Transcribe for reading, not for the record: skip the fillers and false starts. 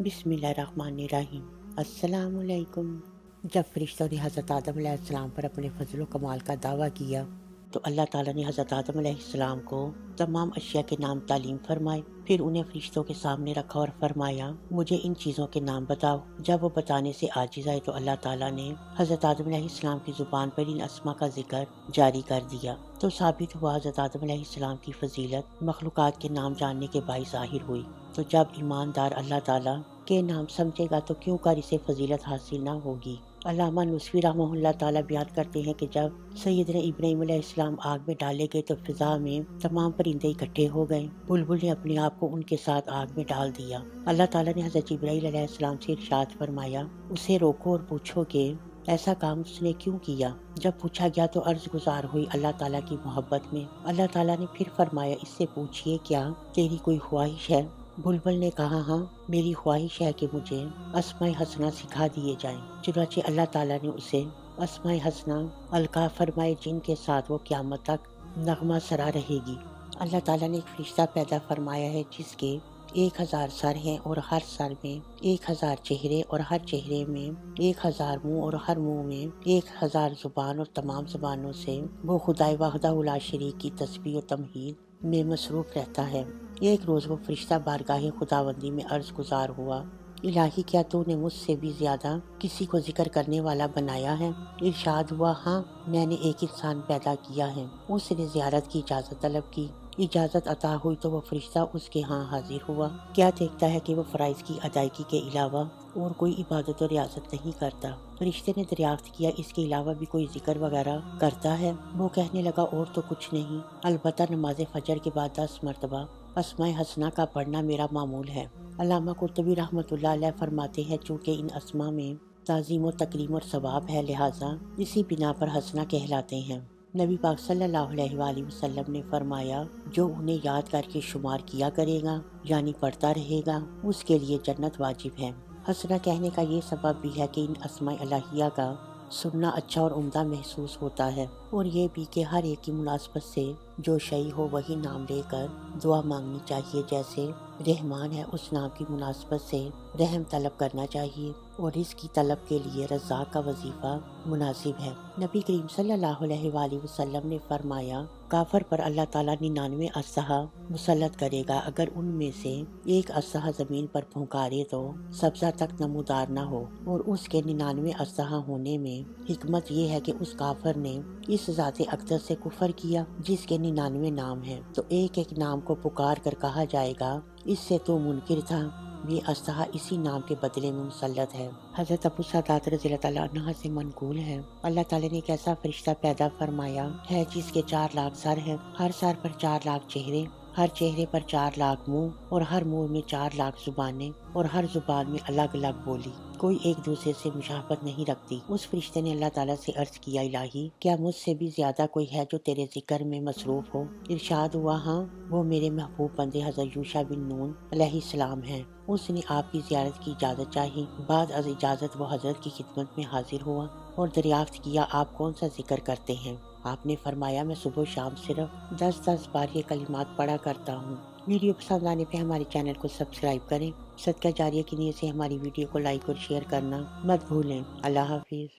बिस्मिल्लाहिर्रहमानिर्रहीम। अस्सलाम वालेकुम। जब फरिश्तों ने हज़रत आदम अलैहिस्सलाम पर अपने फजल कमाल का दावा किया तो अल्लाह ताला ने हज़रत आदम अलैहिस्सलाम को तमाम अशिया के नाम तालीम फरमाए। फिर उन्हें फरिश्तों के सामने रखा और फरमाया, मुझे इन चीज़ों के नाम बताओ। जब वो बताने से आजिज़ आए तो अल्लाह ताला ने हज़रत आदम अलैहिस्सलाम की ज़ुबान पर इन अस्मा का जिक्र जारी कर दिया। तो साबित हुआ हज़रत आदम अलैहिस्सलाम की फजीलत मखलूक़ात के नाम जानने के बाइस ज़ाहिर हुई। तो जब ईमानदार अल्लाह ताला के नाम समझेगा तो क्यों कर इसे फजीलत हासिल ना होगी। अल्लामा नुस्वी रहमहुल्लाह ताला बयान करते हैं कि जब सैयदना इब्राहीम अलैहिस्सलाम आग में डाले गए तो फिजा में तमाम परिंदे इकट्ठे हो गए। बुलबुल ने अपने आप को उनके साथ आग में डाल दिया। अल्लाह ताला ने हज़रत जिब्राईल अलैहिस्सलाम से इरशाद फरमाया, उसे रोको और पूछो कि ऐसा काम उसने क्यों किया। जब पूछा गया तो अर्ज गुजार हुई अल्लाह ताला की मोहब्बत में। अल्लाह ताला ने फिर फरमाया, इससे पूछिए क्या तेरी कोई ख्वाहिश है। बुलबुल ने कहा, हाँ मेरी ख्वाहिश है कि मुझे अस्माए हसना सिखा दिए जाएं। चुनांचे अल्लाह ताला ने उसे अस्माए हसना अलका फरमाए जिनके साथ वो क़यामत तक नगमा सरा रहेगी। अल्लाह ताला ने एक फरिश्ता पैदा फरमाया है जिसके 1000 सर हैं और हर सर में 1000 चेहरे और हर चेहरे में 1000 मुंह और हर मुंह में 1000 जुबान और तमाम जुबानों से वो खुदाए वहदहू ला शरीक की तस्बीह और तमहीद में मसरूफ़ रहता है। एक रोज़ वो फरिश्ता बारगाह खुदावंदी में अर्ज गुजार हुआ, इलाही क्या तूने मुझसे भी ज्यादा किसी को जिक्र करने वाला बनाया है। इरशाद हुआ, हाँ मैंने एक इंसान पैदा किया है। उसने ज़ियारत की इजाज़त तलब की। इजाज़त अता हुई तो वो फरिश्ता उसके यहाँ हाजिर हुआ। क्या देखता है कि वो फ़राइज़ की अदायगी के अलावा और कोई इबादत और रियासत नहीं करता। फरिश्ते ने दरियाफ्त किया, इसके अलावा भी कोई जिक्र वगैरह करता है। वो कहने लगा, और तो कुछ नहीं, अलबत्ता नमाज फजर के बाद 10 मरतबा अस्माए हसना का पढ़ना मेरा मामूल है। अल्लामा कुर्तुबी रहमतुल्लाह अलैह फरमाते हैं, चूँकि इन अस्मा में ताज़ीम और तकरीम और सवाब है, लिहाजा इसी बिना पर हसना कहलाते हैं। नबी पाक सल्लल्लाहु अलैहि वसल्लम ने फरमाया, जो उन्हें याद करके शुमार किया करेगा यानी पढ़ता रहेगा उसके लिए जन्नत वाजिब है। हसना कहने का ये सबब भी है कि इन अस्माए इलाहिया का सुनना अच्छा और उम्दा महसूस होता है, और ये भी कि हर एक की मुनासबत से जो शई हो वही नाम लेकर दुआ मांगनी चाहिए। जैसे रहमान है, उस नाम की मुनासबत से रहम तलब करना चाहिए, और इसकी तलब के लिए रज़्ज़ाक़ का वजीफ़ा मुनासिब है। नबी करीम सल्लल्लाहु अलैहि वसल्लम ने फरमाया, काफर पर अल्लाह ताला 99 असहा मुसल्लत करेगा। अगर उनमें से एक असहा ज़मीन पर फुंकारे तो सब्ज़ा तक नमूदार न हो, और उसके 99 असहा होने में हिकमत ये है कि उस काफर ने इस ज़ाते अक़दस से कुफर किया जिसके 99 नाम हैं। तो एक एक नाम को पुकार कर कहा जाएगा, इससे तो मुनकिर था, ये असहा इसी नाम के बदले में मुसल्लत है। हज़रत अबू सदात रज़ियल्लाहु ताला अन्हा से मनकूल है, अल्लाह ताला ने एक ऐसा फरिश्ता पैदा फरमाया है जिसके 4 लाख सर हैं, हर सर पर 4 लाख चेहरे, हर चेहरे पर 4 लाख मुंह और हर मुंह में 4 लाख जुबानें और हर जुबान में अलग अलग बोली। कोई एक दूसरे से मुशाबहत नहीं रखती। उस फरिश्ते ने अल्लाह ताला से अर्ज किया, इलाही क्या मुझसे भी ज्यादा कोई है जो तेरे जिक्र में मसरूफ हो। इरशाद हुआ, हाँ वो मेरे महबूब बंदे हज़रत यूशा बिन नून अलैहिस्सलाम हैं। उसने आपकी ज़ियारत की इजाज़त चाही। बाद अज इजाज़त वो हज़रत की खिदमत में हाजिर हुआ और दरियाफ्त किया, आप कौन सा जिक्र करते हैं। आपने फरमाया, मैं सुबह शाम सिर्फ 10-10 बार ये कलिमात पढ़ा करता हूँ। वीडियो पसंद आने पे हमारे चैनल को सब्सक्राइब करें। सदका जारिया की नीयत से हमारी वीडियो को लाइक और शेयर करना मत भूलें। अल्लाह हाफिज़।